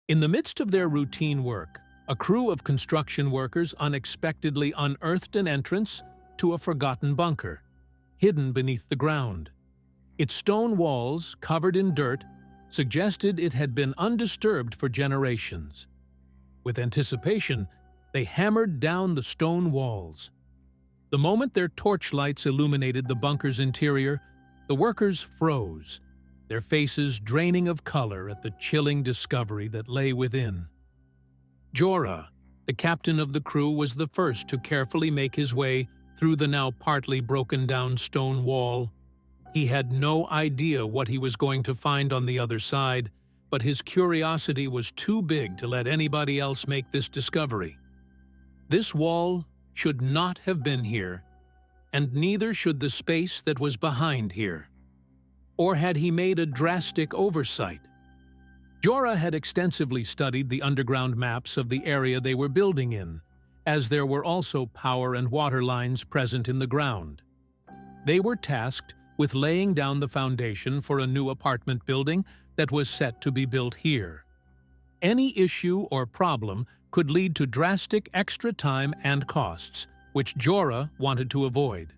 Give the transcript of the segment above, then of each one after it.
In the midst of their routine work, a crew of construction workers unexpectedly unearthed an entrance to a forgotten bunker, hidden beneath the ground. Its stone walls, covered in dirt, suggested it had been undisturbed for generations. With anticipation, they hammered down the stone walls. The moment their torchlights illuminated the bunker's interior, the workers froze, their faces draining of color at the chilling discovery that lay within. Jorah, the captain of the crew, was the first to carefully make his way through the now partly broken-down stone wall. He had no idea what he was going to find on the other side, but his curiosity was too big to let anybody else make this discovery. This wall should not have been here, and neither should the space that was behind here. Or had he made a drastic oversight? Jorah had extensively studied the underground maps of the area they were building in, as there were also power and water lines present in the ground. They were tasked with laying down the foundation for a new apartment building that was set to be built here. Any issue or problem could lead to drastic extra time and costs, which Jorah wanted to avoid.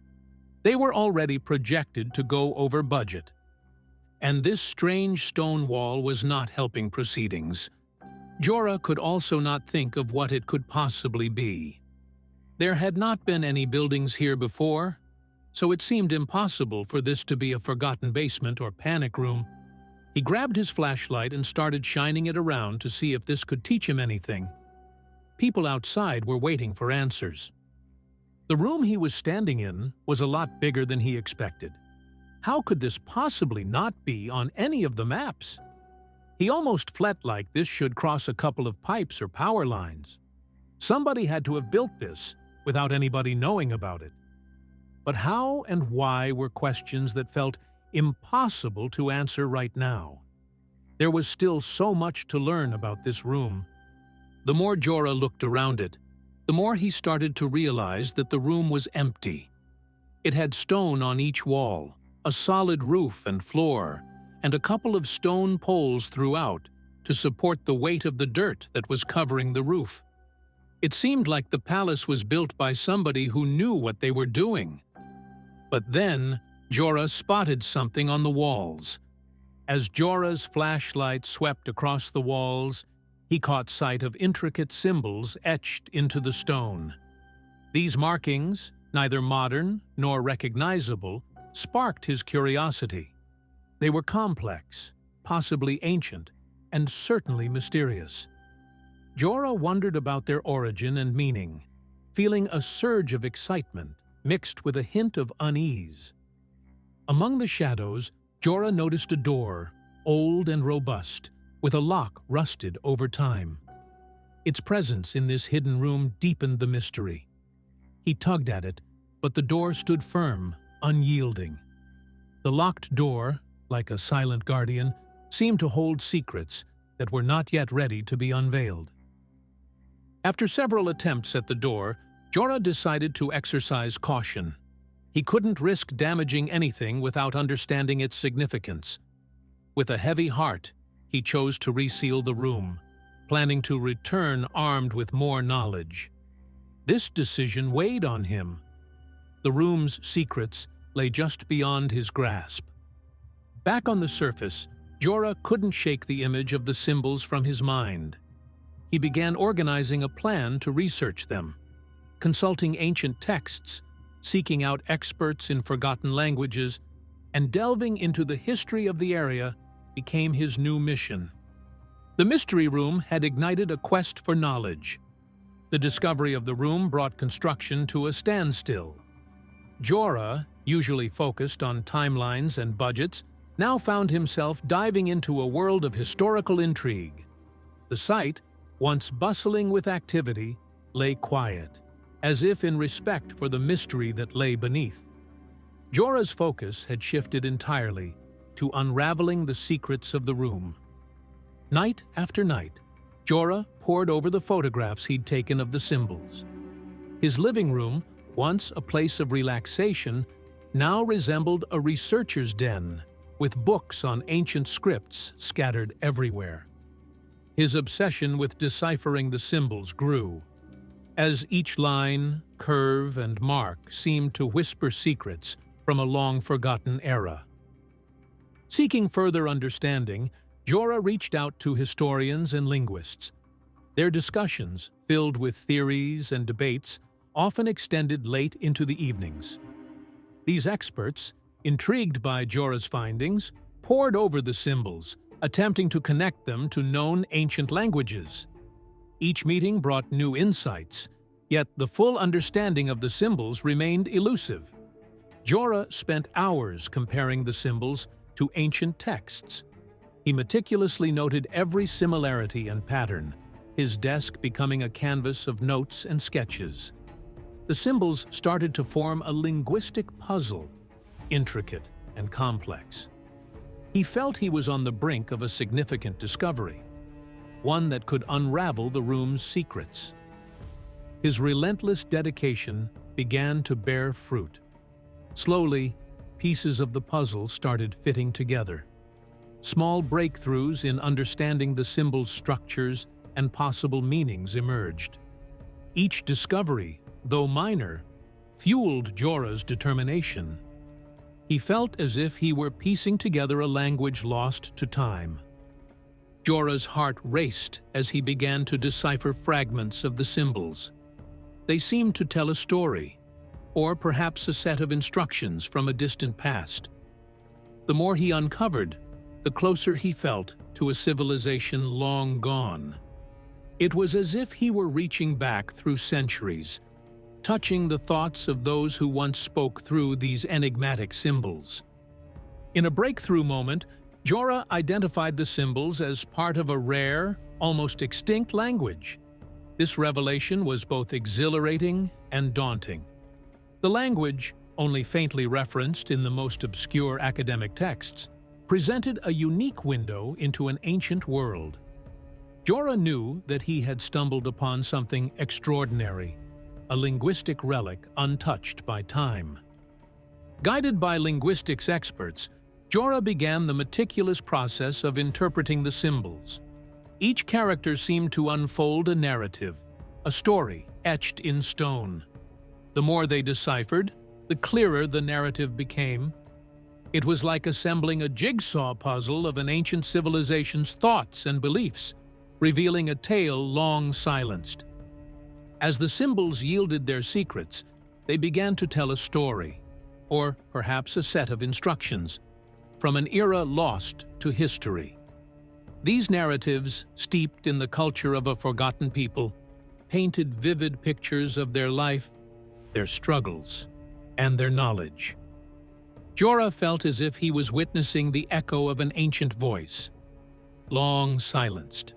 They were already projected to go over budget. And this strange stone wall was not helping proceedings. Jorah could also not think of what it could possibly be. There had not been any buildings here before, so it seemed impossible for this to be a forgotten basement or panic room. He grabbed his flashlight and started shining it around to see if this could teach him anything. People outside were waiting for answers. The room he was standing in was a lot bigger than he expected. How could this possibly not be on any of the maps? He almost felt like this should cross a couple of pipes or power lines. Somebody had to have built this without anybody knowing about it. But how and why were questions that felt impossible to answer right now. There was still so much to learn about this room. The more Jorah looked around it, the more he started to realize that the room was empty. It had stone on each wall, a solid roof and floor, and a couple of stone poles throughout to support the weight of the dirt that was covering the roof. It seemed like the palace was built by somebody who knew what they were doing. But then, Jorah spotted something on the walls. As Jorah's flashlight swept across the walls, he caught sight of intricate symbols etched into the stone. These markings, neither modern nor recognizable, sparked his curiosity. They were complex, possibly ancient, and certainly mysterious. Jorah wondered about their origin and meaning, feeling a surge of excitement mixed with a hint of unease. Among the shadows, Jorah noticed a door, old and robust, with a lock rusted over time. Its presence in this hidden room deepened the mystery. He tugged at it, but the door stood firm, unyielding. The locked door, like a silent guardian, seemed to hold secrets that were not yet ready to be unveiled. After several attempts at the door, Jorah decided to exercise caution. He couldn't risk damaging anything without understanding its significance. With a heavy heart, he chose to reseal the room, planning to return armed with more knowledge. This decision weighed on him. The room's secrets lay just beyond his grasp. Back on the surface, Jorah couldn't shake the image of the symbols from his mind. He began organizing a plan to research them, consulting ancient texts, seeking out experts in forgotten languages, and delving into the history of the area became his new mission. The mystery room had ignited a quest for knowledge. The discovery of the room brought construction to a standstill. Jorah, usually focused on timelines and budgets, now found himself diving into a world of historical intrigue. The site, once bustling with activity, lay quiet, as if in respect for the mystery that lay beneath. Jorah's focus had shifted entirely to unraveling the secrets of the room. Night after night, Jorah pored over the photographs he'd taken of the symbols. His living room, once a place of relaxation, now resembled a researcher's den, with books on ancient scripts scattered everywhere. His obsession with deciphering the symbols grew, as each line, curve, and mark seemed to whisper secrets from a long-forgotten era. Seeking further understanding, Jorah reached out to historians and linguists. Their discussions, filled with theories and debates, often extended late into the evenings. These experts, intrigued by Jorah's findings, pored over the symbols, attempting to connect them to known ancient languages. Each meeting brought new insights, yet the full understanding of the symbols remained elusive. Jorah spent hours comparing the symbols to ancient texts. He meticulously noted every similarity and pattern, his desk becoming a canvas of notes and sketches. The symbols started to form a linguistic puzzle, intricate and complex. He felt he was on the brink of a significant discovery, one that could unravel the room's secrets. His relentless dedication began to bear fruit. Slowly, pieces of the puzzle started fitting together. Small breakthroughs in understanding the symbol's structures and possible meanings emerged. Each discovery, though minor, fueled Jorah's determination. He felt as if he were piecing together a language lost to time. Jorah's heart raced as he began to decipher fragments of the symbols. They seemed to tell a story, or perhaps a set of instructions from a distant past. The more he uncovered, the closer he felt to a civilization long gone. It was as if he were reaching back through centuries, touching the thoughts of those who once spoke through these enigmatic symbols. In a breakthrough moment, Jorah identified the symbols as part of a rare, almost extinct language. This revelation was both exhilarating and daunting. The language, only faintly referenced in the most obscure academic texts, presented a unique window into an ancient world. Jorah knew that he had stumbled upon something extraordinary, a linguistic relic untouched by time. Guided by linguistics experts, Jorah began the meticulous process of interpreting the symbols. Each character seemed to unfold a narrative, a story etched in stone. The more they deciphered, the clearer the narrative became. It was like assembling a jigsaw puzzle of an ancient civilization's thoughts and beliefs, revealing a tale long silenced. As the symbols yielded their secrets, they began to tell a story, or perhaps a set of instructions, from an era lost to history. These narratives, steeped in the culture of a forgotten people, painted vivid pictures of their life, their struggles, and their knowledge. Jorah felt as if he was witnessing the echo of an ancient voice, long silenced.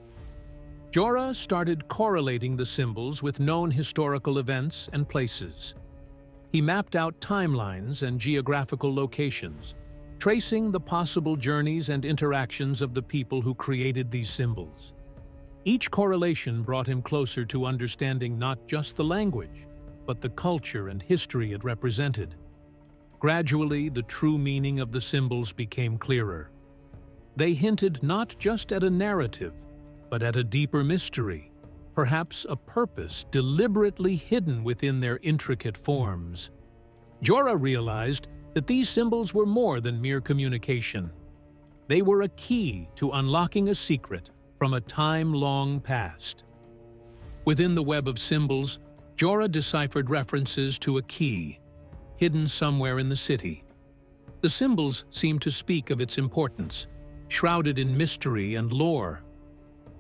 Jorah started correlating the symbols with known historical events and places. He mapped out timelines and geographical locations, tracing the possible journeys and interactions of the people who created these symbols. Each correlation brought him closer to understanding not just the language, but the culture and history it represented. Gradually, the true meaning of the symbols became clearer. They hinted not just at a narrative, but at a deeper mystery, perhaps a purpose deliberately hidden within their intricate forms. Jorah realized that these symbols were more than mere communication. They were a key to unlocking a secret from a time long past. Within the web of symbols, Jorah deciphered references to a key, hidden somewhere in the city. The symbols seemed to speak of its importance, shrouded in mystery and lore.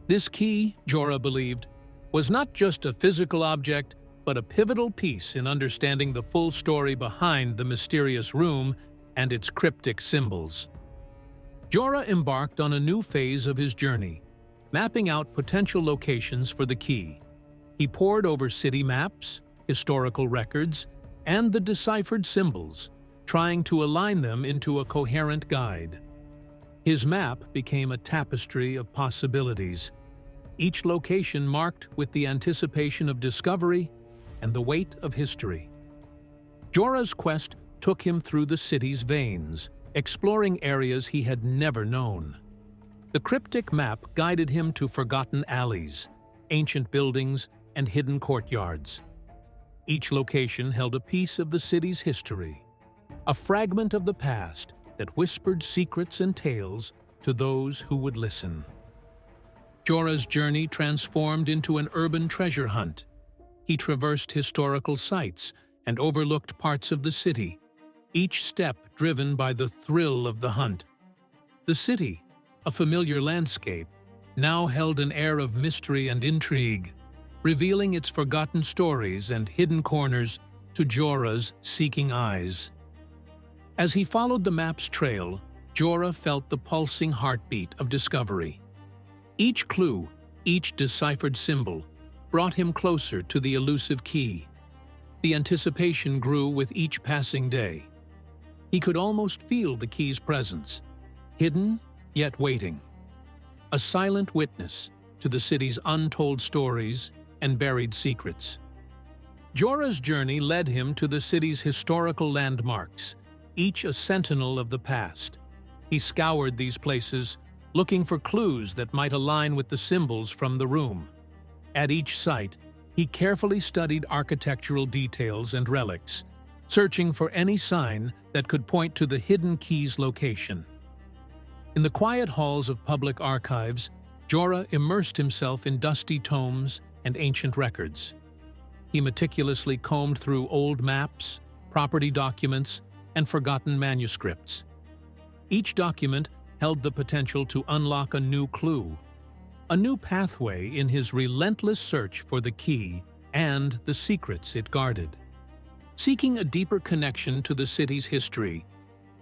This key, Jorah believed, was not just a physical object, but a pivotal piece in understanding the full story behind the mysterious room and its cryptic symbols. Jorah embarked on a new phase of his journey, mapping out potential locations for the key. He pored over city maps, historical records, and the deciphered symbols, trying to align them into a coherent guide. His map became a tapestry of possibilities, each location marked with the anticipation of discovery and the weight of history. Jorah's quest took him through the city's veins, exploring areas he had never known. The cryptic map guided him to forgotten alleys, ancient buildings, and hidden courtyards. Each location held a piece of the city's history, a fragment of the past that whispered secrets and tales to those who would listen. Jorah's journey transformed into an urban treasure hunt. He traversed historical sites and overlooked parts of the city, each step driven by the thrill of the hunt. The city, a familiar landscape, now held an air of mystery and intrigue, revealing its forgotten stories and hidden corners to Jorah's seeking eyes. As he followed the map's trail, Jorah felt the pulsing heartbeat of discovery. Each clue, each deciphered symbol, brought him closer to the elusive key. The anticipation grew with each passing day. He could almost feel the key's presence, hidden yet waiting. A silent witness to the city's untold stories and buried secrets. Jorah's journey led him to the city's historical landmarks, each a sentinel of the past. He scoured these places, looking for clues that might align with the symbols from the room. At each site, he carefully studied architectural details and relics, searching for any sign that could point to the hidden key's location. In the quiet halls of public archives, Jorah immersed himself in dusty tomes and ancient records. He meticulously combed through old maps, property documents, and forgotten manuscripts. Each document held the potential to unlock a new clue, a new pathway in his relentless search for the key and the secrets it guarded. Seeking a deeper connection to the city's history,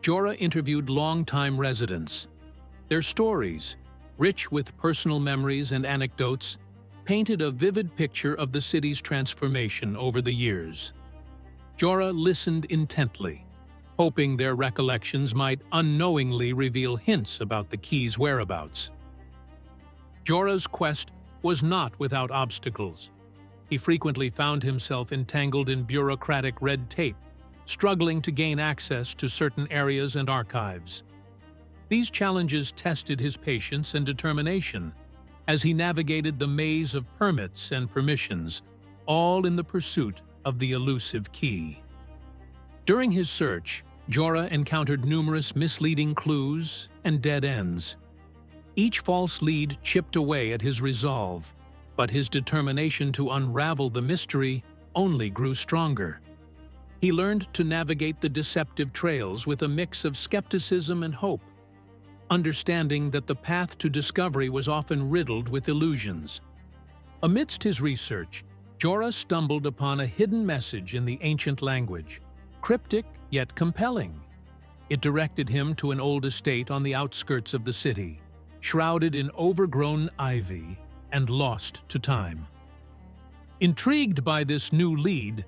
Jorah interviewed longtime residents. Their stories, rich with personal memories and anecdotes, painted a vivid picture of the city's transformation over the years. Jorah listened intently, hoping their recollections might unknowingly reveal hints about the key's whereabouts. Jorah's quest was not without obstacles. He frequently found himself entangled in bureaucratic red tape, struggling to gain access to certain areas and archives. These challenges tested his patience and determination as he navigated the maze of permits and permissions, all in the pursuit of the elusive key. During his search, Jorah encountered numerous misleading clues and dead ends. Each false lead chipped away at his resolve, but his determination to unravel the mystery only grew stronger. He learned to navigate the deceptive trails with a mix of skepticism and hope, understanding that the path to discovery was often riddled with illusions. Amidst his research, Jorah stumbled upon a hidden message in the ancient language, cryptic yet compelling. It directed him to an old estate on the outskirts of the city, shrouded in overgrown ivy and lost to time. Intrigued by this new lead,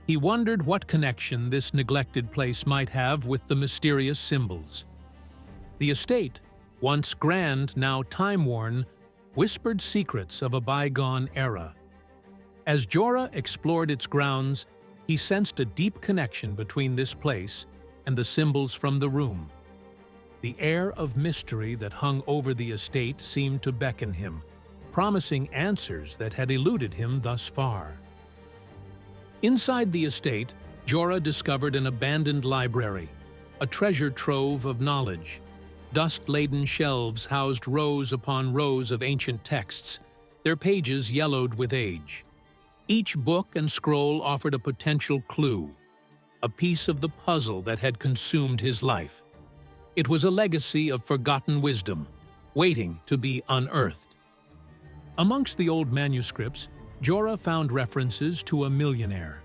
he wondered what connection this neglected place might have with the mysterious symbols. The estate, once grand, now time-worn, whispered secrets of a bygone era. As Jorah explored its grounds, he sensed a deep connection between this place and the symbols from the room. The air of mystery that hung over the estate seemed to beckon him, promising answers that had eluded him thus far. Inside the estate, Jorah discovered an abandoned library, a treasure trove of knowledge. Dust-laden shelves housed rows upon rows of ancient texts, their pages yellowed with age. Each book and scroll offered a potential clue, a piece of the puzzle that had consumed his life. It was a legacy of forgotten wisdom, waiting to be unearthed. Amongst the old manuscripts, Jorah found references to a millionaire,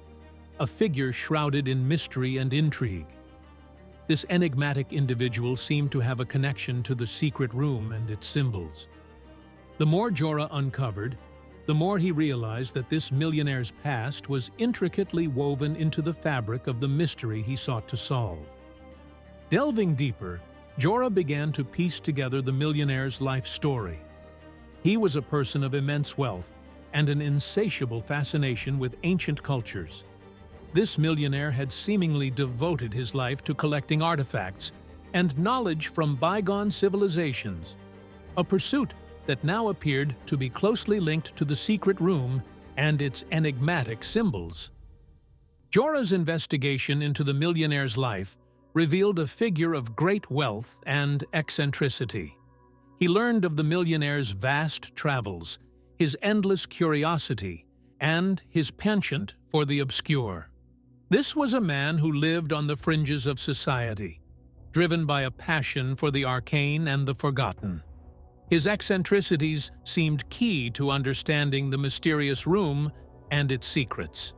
a figure shrouded in mystery and intrigue. This enigmatic individual seemed to have a connection to the secret room and its symbols. The more Jorah uncovered, the more he realized that this millionaire's past was intricately woven into the fabric of the mystery he sought to solve. Delving deeper, Jorah began to piece together the millionaire's life story. He was a person of immense wealth and an insatiable fascination with ancient cultures. This millionaire had seemingly devoted his life to collecting artifacts and knowledge from bygone civilizations. a pursuit that now appeared to be closely linked to the secret room and its enigmatic symbols. Jorah's investigation into the millionaire's life revealed a figure of great wealth and eccentricity. He learned of the millionaire's vast travels, his endless curiosity, and his penchant for the obscure. This was a man who lived on the fringes of society, driven by a passion for the arcane and the forgotten. His eccentricities seemed key to understanding the mysterious room and its secrets.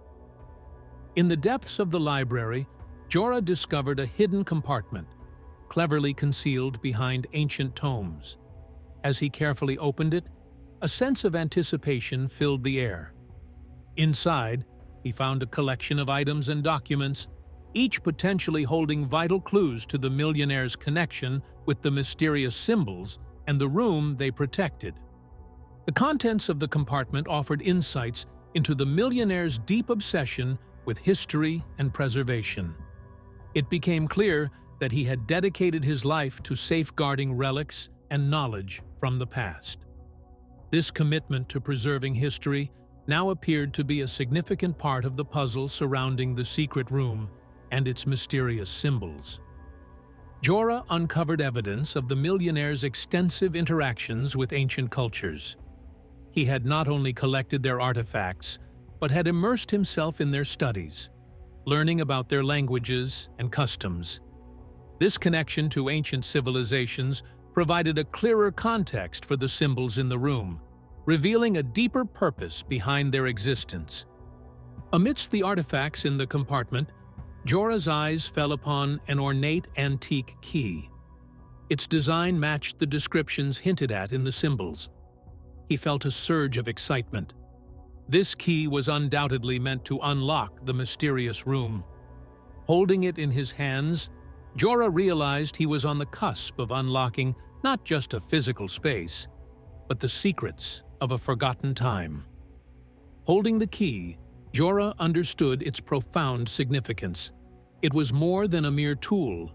In the depths of the library, Jorah discovered a hidden compartment, cleverly concealed behind ancient tomes. As he carefully opened it, a sense of anticipation filled the air. Inside, he found a collection of items and documents, each potentially holding vital clues to the millionaire's connection with the mysterious symbols and the room they protected. The contents of the compartment offered insights into the millionaire's deep obsession with history and preservation. It became clear that he had dedicated his life to safeguarding relics and knowledge from the past. This commitment to preserving history now appeared to be a significant part of the puzzle surrounding the secret room and its mysterious symbols. Jorah uncovered evidence of the millionaire's extensive interactions with ancient cultures. He had not only collected their artifacts, but had immersed himself in their studies, learning about their languages and customs. This connection to ancient civilizations provided a clearer context for the symbols in the room, revealing a deeper purpose behind their existence. Amidst the artifacts in the compartment, Jorah's eyes fell upon an ornate antique key. Its design matched the descriptions hinted at in the symbols. He felt a surge of excitement. This key was undoubtedly meant to unlock the mysterious room. Holding it in his hands, Jorah realized he was on the cusp of unlocking not just a physical space, but the secrets of a forgotten time. Holding the key, Jorah understood its profound significance. It was more than a mere tool.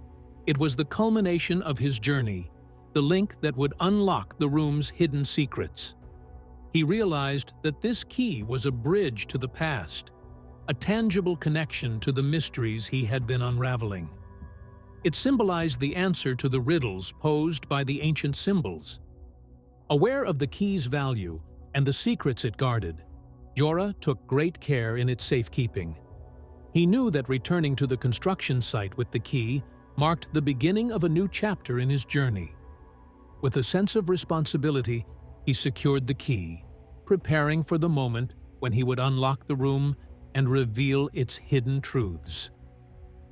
It was the culmination of his journey, the link that would unlock the room's hidden secrets. He realized that this key was a bridge to the past, a tangible connection to the mysteries he had been unraveling. It symbolized the answer to the riddles posed by the ancient symbols. Aware of the key's value and the secrets it guarded, Jorah took great care in its safekeeping. He knew that returning to the construction site with the key marked the beginning of a new chapter in his journey. With a sense of responsibility, he secured the key, preparing for the moment when he would unlock the room and reveal its hidden truths.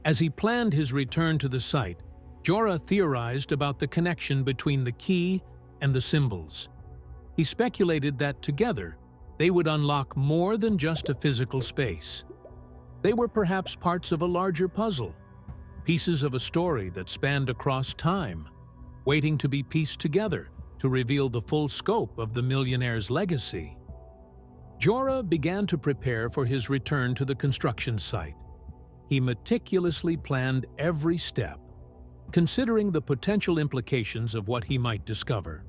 As he planned his return to the site, Jorah theorized about the connection between the key and the symbols. He speculated that together, they would unlock more than just a physical space. They were perhaps parts of a larger puzzle, pieces of a story that spanned across time, waiting to be pieced together to reveal the full scope of the millionaire's legacy. Jorah began to prepare for his return to the construction site. He meticulously planned every step, considering the potential implications of what he might discover.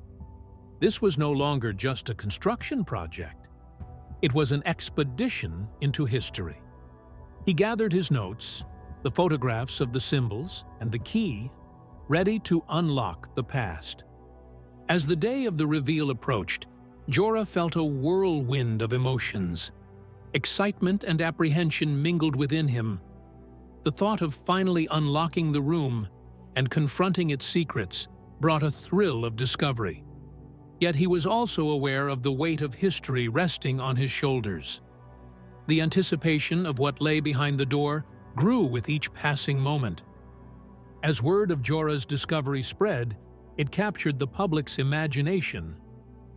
This was no longer just a construction project. It was an expedition into history. He gathered his notes, the photographs of the symbols, and the key, ready to unlock the past. As the day of the reveal approached, Jorah felt a whirlwind of emotions. Excitement and apprehension mingled within him. The thought of finally unlocking the room and confronting its secrets brought a thrill of discovery. Yet he was also aware of the weight of history resting on his shoulders. The anticipation of what lay behind the door grew with each passing moment. As word of Jorah's discovery spread, it captured the public's imagination.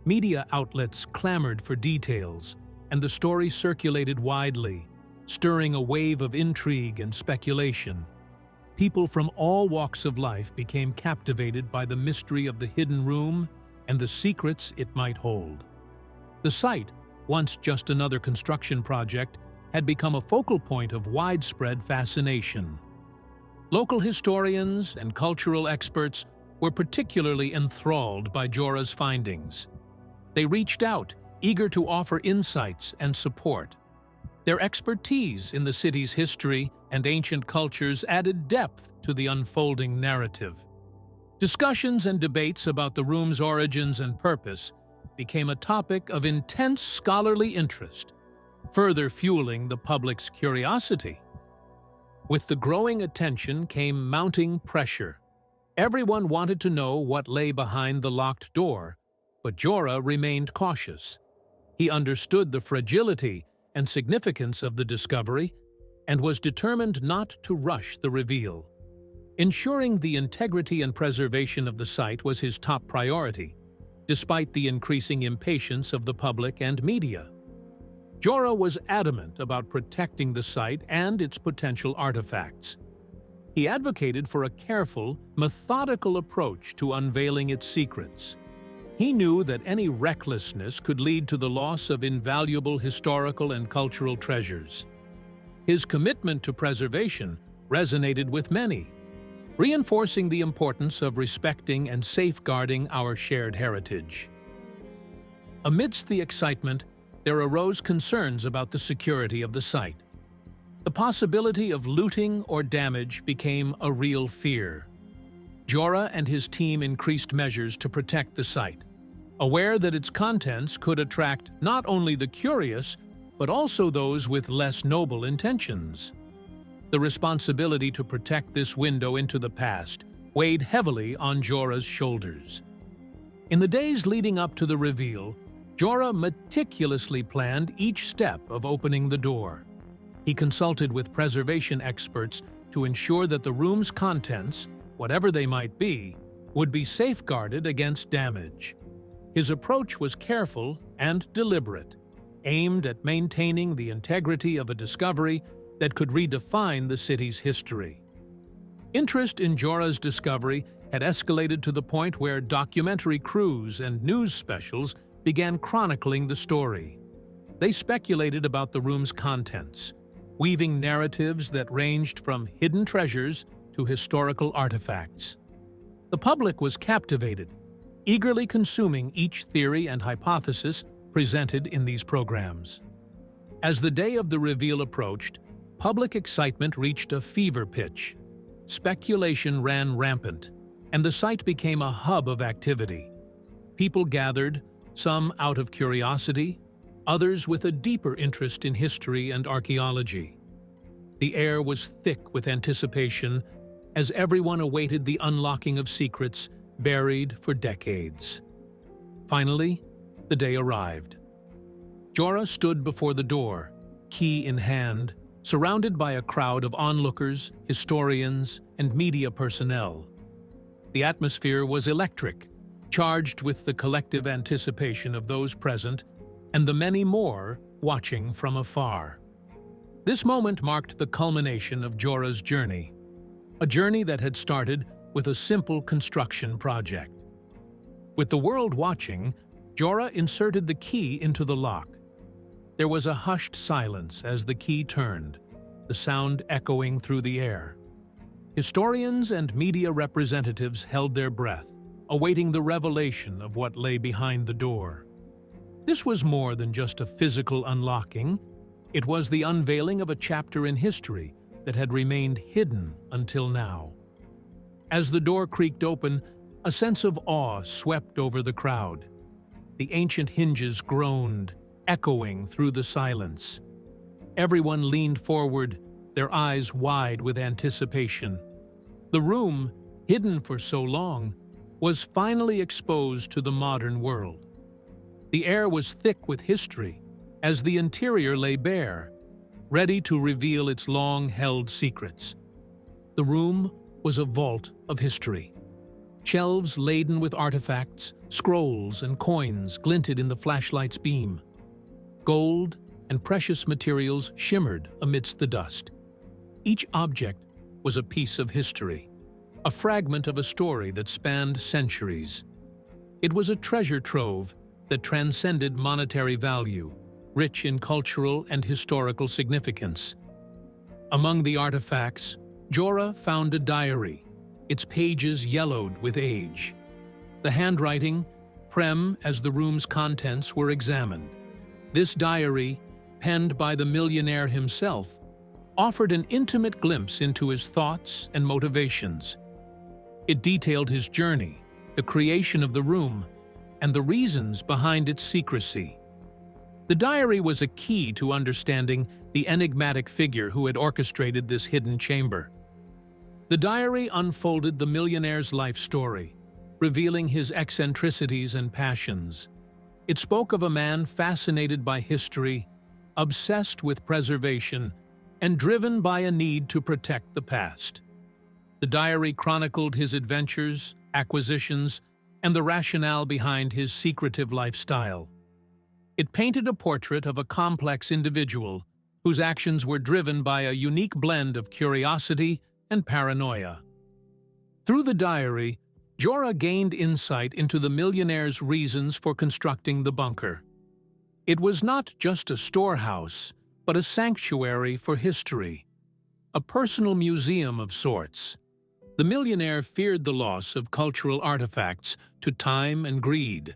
Media outlets clamored for details, and the story circulated widely, stirring a wave of intrigue and speculation. People from all walks of life became captivated by the mystery of the hidden room and the secrets it might hold. The site, once just another construction project, had become a focal point of widespread fascination. Local historians and cultural experts were particularly enthralled by Jorah's findings. They reached out, eager to offer insights and support. Their expertise in the city's history and ancient cultures added depth to the unfolding narrative. Discussions and debates about the room's origins and purpose became a topic of intense scholarly interest, further fueling the public's curiosity. With the growing attention came mounting pressure. Everyone wanted to know what lay behind the locked door, but Jorah remained cautious. He understood the fragility and significance of the discovery and was determined not to rush the reveal. Ensuring the integrity and preservation of the site was his top priority, despite the increasing impatience of the public and media. Jorah was adamant about protecting the site and its potential artifacts. He advocated for a careful, methodical approach to unveiling its secrets. He knew that any recklessness could lead to the loss of invaluable historical and cultural treasures. His commitment to preservation resonated with many, reinforcing the importance of respecting and safeguarding our shared heritage. Amidst the excitement, there arose concerns about the security of the site. The possibility of looting or damage became a real fear. Jorah and his team increased measures to protect the site, aware that its contents could attract not only the curious, but also those with less noble intentions. The responsibility to protect this window into the past weighed heavily on Jorah's shoulders. In the days leading up to the reveal, Jorah meticulously planned each step of opening the door. He consulted with preservation experts to ensure that the room's contents, whatever they might be, would be safeguarded against damage. His approach was careful and deliberate, aimed at maintaining the integrity of a discovery that could redefine the city's history. Interest in Jorah's discovery had escalated to the point where documentary crews and news specials began chronicling the story. They speculated about the room's contents, weaving narratives that ranged from hidden treasures to historical artifacts. The public was captivated, eagerly consuming each theory and hypothesis presented in these programs. As the day of the reveal approached, public excitement reached a fever pitch. Speculation ran rampant, and the site became a hub of activity. People gathered, some out of curiosity, others with a deeper interest in history and archaeology. The air was thick with anticipation as everyone awaited the unlocking of secrets buried for decades. Finally, the day arrived. Jorah stood before the door, key in hand, surrounded by a crowd of onlookers, historians, and media personnel. The atmosphere was electric, charged with the collective anticipation of those present and the many more watching from afar. This moment marked the culmination of Jorah's journey, a journey that had started with a simple construction project. With the world watching, Jorah inserted the key into the lock. There was a hushed silence as the key turned, the sound echoing through the air. Historians and media representatives held their breath, awaiting the revelation of what lay behind the door. This was more than just a physical unlocking. It was the unveiling of a chapter in history that had remained hidden until now. As the door creaked open, a sense of awe swept over the crowd. The ancient hinges groaned, echoing through the silence. Everyone leaned forward, their eyes wide with anticipation. The room, hidden for so long, was finally exposed to the modern world. The air was thick with history, as the interior lay bare, ready to reveal its long-held secrets. The room was a vault of history. Shelves laden with artifacts, scrolls, and coins glinted in the flashlight's beam. Gold and precious materials shimmered amidst the dust. Each object was a piece of history, a fragment of a story that spanned centuries. It was a treasure trove that transcended monetary value, rich in cultural and historical significance. Among the artifacts, Jorah found a diary, its pages yellowed with age. The handwriting, prim as the room's contents, were examined. This diary, penned by the millionaire himself, offered an intimate glimpse into his thoughts and motivations. It detailed his journey, the creation of the room, and the reasons behind its secrecy. The diary was a key to understanding the enigmatic figure who had orchestrated this hidden chamber. The diary unfolded the millionaire's life story, revealing his eccentricities and passions. It spoke of a man fascinated by history, obsessed with preservation, and driven by a need to protect the past. The diary chronicled his adventures, acquisitions, and the rationale behind his secretive lifestyle. It painted a portrait of a complex individual whose actions were driven by a unique blend of curiosity and paranoia. Through the diary, Jorah gained insight into the millionaire's reasons for constructing the bunker. It was not just a storehouse, but a sanctuary for history, a personal museum of sorts. The millionaire feared the loss of cultural artifacts to time and greed.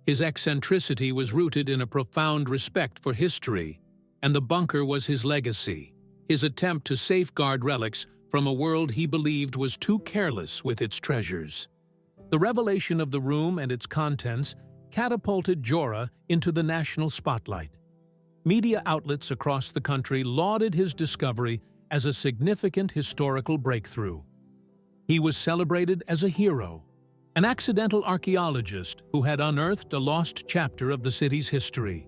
His eccentricity was rooted in a profound respect for history, and the bunker was his legacy, his attempt to safeguard relics from a world he believed was too careless with its treasures. The revelation of the room and its contents catapulted Jorah into the national spotlight. Media outlets across the country lauded his discovery as a significant historical breakthrough. He was celebrated as a hero, an accidental archaeologist who had unearthed a lost chapter of the city's history.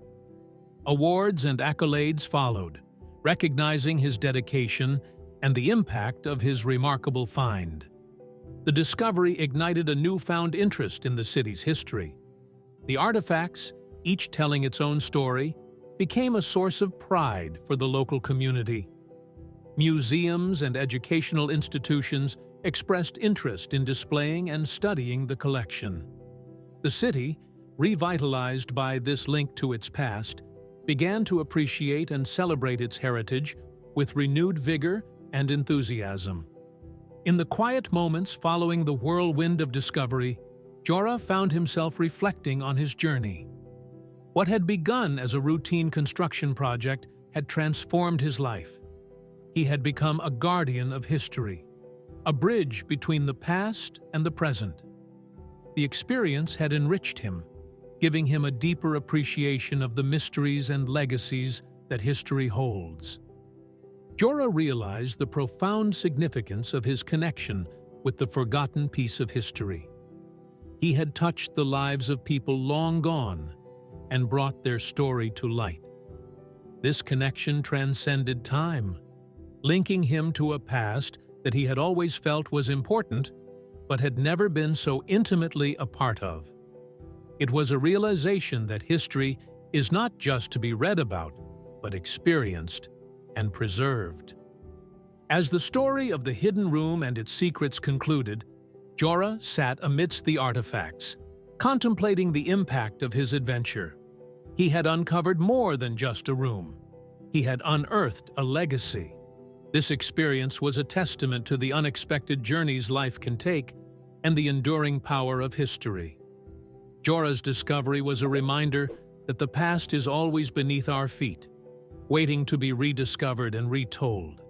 Awards and accolades followed, recognizing his dedication and the impact of his remarkable find. The discovery ignited a newfound interest in the city's history. The artifacts, each telling its own story, became a source of pride for the local community. Museums and educational institutions expressed interest in displaying and studying the collection. The city, revitalized by this link to its past, began to appreciate and celebrate its heritage with renewed vigor and enthusiasm. In the quiet moments following the whirlwind of discovery, Jorah found himself reflecting on his journey. What had begun as a routine construction project had transformed his life. He had become a guardian of history, a bridge between the past and the present. The experience had enriched him, giving him a deeper appreciation of the mysteries and legacies that history holds. Jorah realized the profound significance of his connection with the forgotten piece of history. He had touched the lives of people long gone and brought their story to light. This connection transcended time, linking him to a past that he had always felt was important, but had never been so intimately a part of. It was a realization that history is not just to be read about, but experienced and preserved. As the story of the hidden room and its secrets concluded, Jorah sat amidst the artifacts, contemplating the impact of his adventure. He had uncovered more than just a room. He had unearthed a legacy. This experience was a testament to the unexpected journeys life can take and the enduring power of history. Jorah's discovery was a reminder that the past is always beneath our feet, waiting to be rediscovered and retold.